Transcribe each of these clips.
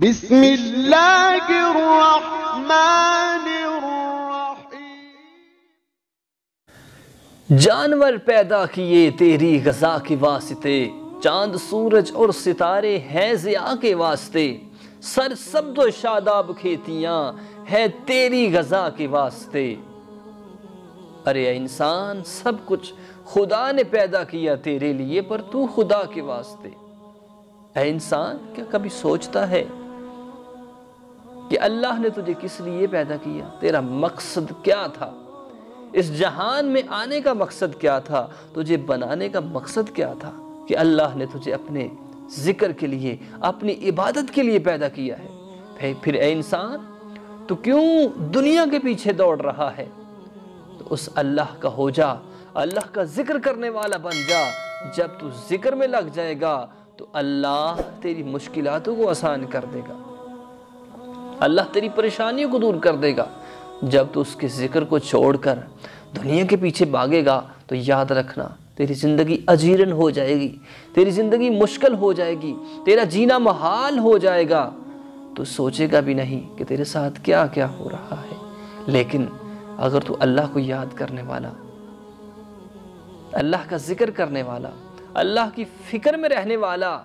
بسم اللہ الرحمن الرحیم۔ جانور پیدا کیے تیری غذا کے واسطے، چاند سورج اور ستارے ہیں ضیاء کے واسطے، سر سبز و شاداب کھیتیاں ہیں تیری غذا کے واسطے۔ ارے اے انسان، سب کچھ خدا نے پیدا کیا تیرے لیے، پر تو خدا کے واسطے۔ اے انسان، کیا کبھی سوچتا ہے کہ اللہ نے تجھے کس لیے پیدا کیا؟ تیرا مقصد کیا تھا؟ اس جہان میں آنے کا مقصد کیا تھا؟ تجھے بنانے کا مقصد کیا تھا؟ کہ اللہ نے تجھے اپنے ذکر کے لیے، اپنی عبادت کے لیے پیدا کیا ہے۔ پھر اے انسان، تو کیوں دنیا کے پیچھے دوڑ رہا ہے؟ تو اس اللہ کا ہو جا، اللہ کا ذکر کرنے والا بن جا۔ جب تو ذکر میں لگ جائے گا تو اللہ تیری مشکلاتوں کو آسان کر دے گا، اللہ تیری پریشانیوں کو دور کر دے گا۔ جب تو اس کے ذکر کو چھوڑ کر دنیا کے پیچھے بھاگے گا تو یاد رکھنا، تیری زندگی اجیرن ہو جائے گی، تیری زندگی مشکل ہو جائے گی، تیرا جینا محال ہو جائے گا۔ تو سوچے گا بھی نہیں کہ تیرے ساتھ کیا کیا ہو رہا ہے۔ لیکن اگر تو اللہ کو یاد کرنے والا، اللہ کا ذکر کرنے والا، اللہ کی فکر میں رہنے والا،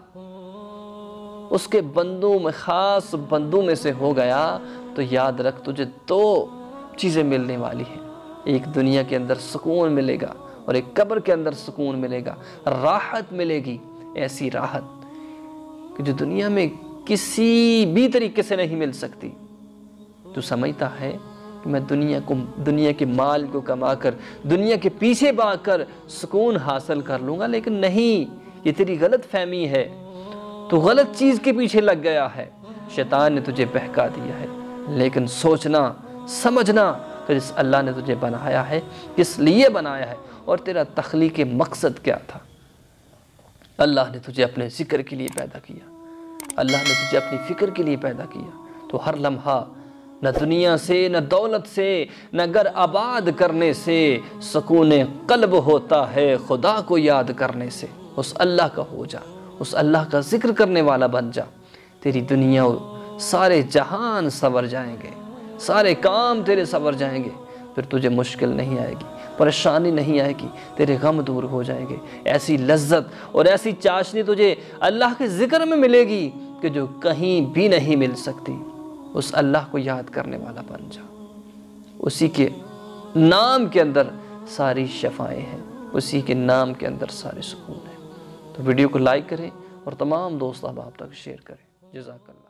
اس کے بندوں میں، خاص بندوں میں سے ہو گیا، تو یاد رکھ تجھے دو چیزیں ملنے والی ہیں۔ ایک دنیا کے اندر سکون ملے گا، اور ایک قبر کے اندر سکون ملے گا، راحت ملے گی، ایسی راحت کہ جو دنیا میں کسی بھی طریقے سے نہیں مل سکتی۔ تو سمجھتا ہے کہ میں دنیا کے مال کو کما کر، دنیا کے پیچھے بھاگ کر سکون حاصل کر لوں گا، لیکن نہیں، یہ تیری غلط فہمی ہے۔ تو غلط چیز کے پیچھے لگ گیا ہے، شیطان نے تجھے بہکا دیا ہے۔ لیکن سوچنا، سمجھنا کہ جس اللہ نے تجھے بنایا ہے، کس لیے بنایا ہے، اور تیرا تخلیقی مقصد کیا تھا۔ اللہ نے تجھے اپنے ذکر کے لیے پیدا کیا، اللہ نے تجھے اپنی فکر کے لیے پیدا کیا۔ تو ہر لمحہ نہ دنیا سے، نہ دولت سے، نہ گھر آباد کرنے سے سکون قلب ہوتا ہے، خدا کو یاد کرنے سے۔ اس اللہ کا ہو جا، اس اللہ کا ذکر کرنے والا بن جا، تیری دنیا، سارے جہان سنور جائیں گے، سارے کام تیرے سنور جائیں گے۔ پھر تجھے مشکل نہیں آئے گی، پریشانی نہیں آئے گی، تیرے غم دور ہو جائیں گے۔ ایسی لذت اور ایسی چاشنی تجھے اللہ کے ذکر میں ملے گی کہ جو کہیں بھی نہیں مل سکتی۔ اس اللہ کو یاد کرنے والا بن جا، اسی کے نام کے اندر ساری شفائیں ہیں، اسی کے نام کے اندر سارے سکون ہیں۔ تو ویڈیو کو لائک کریں اور تمام دوست احباب تک شیئر کریں۔ جزاک اللہ۔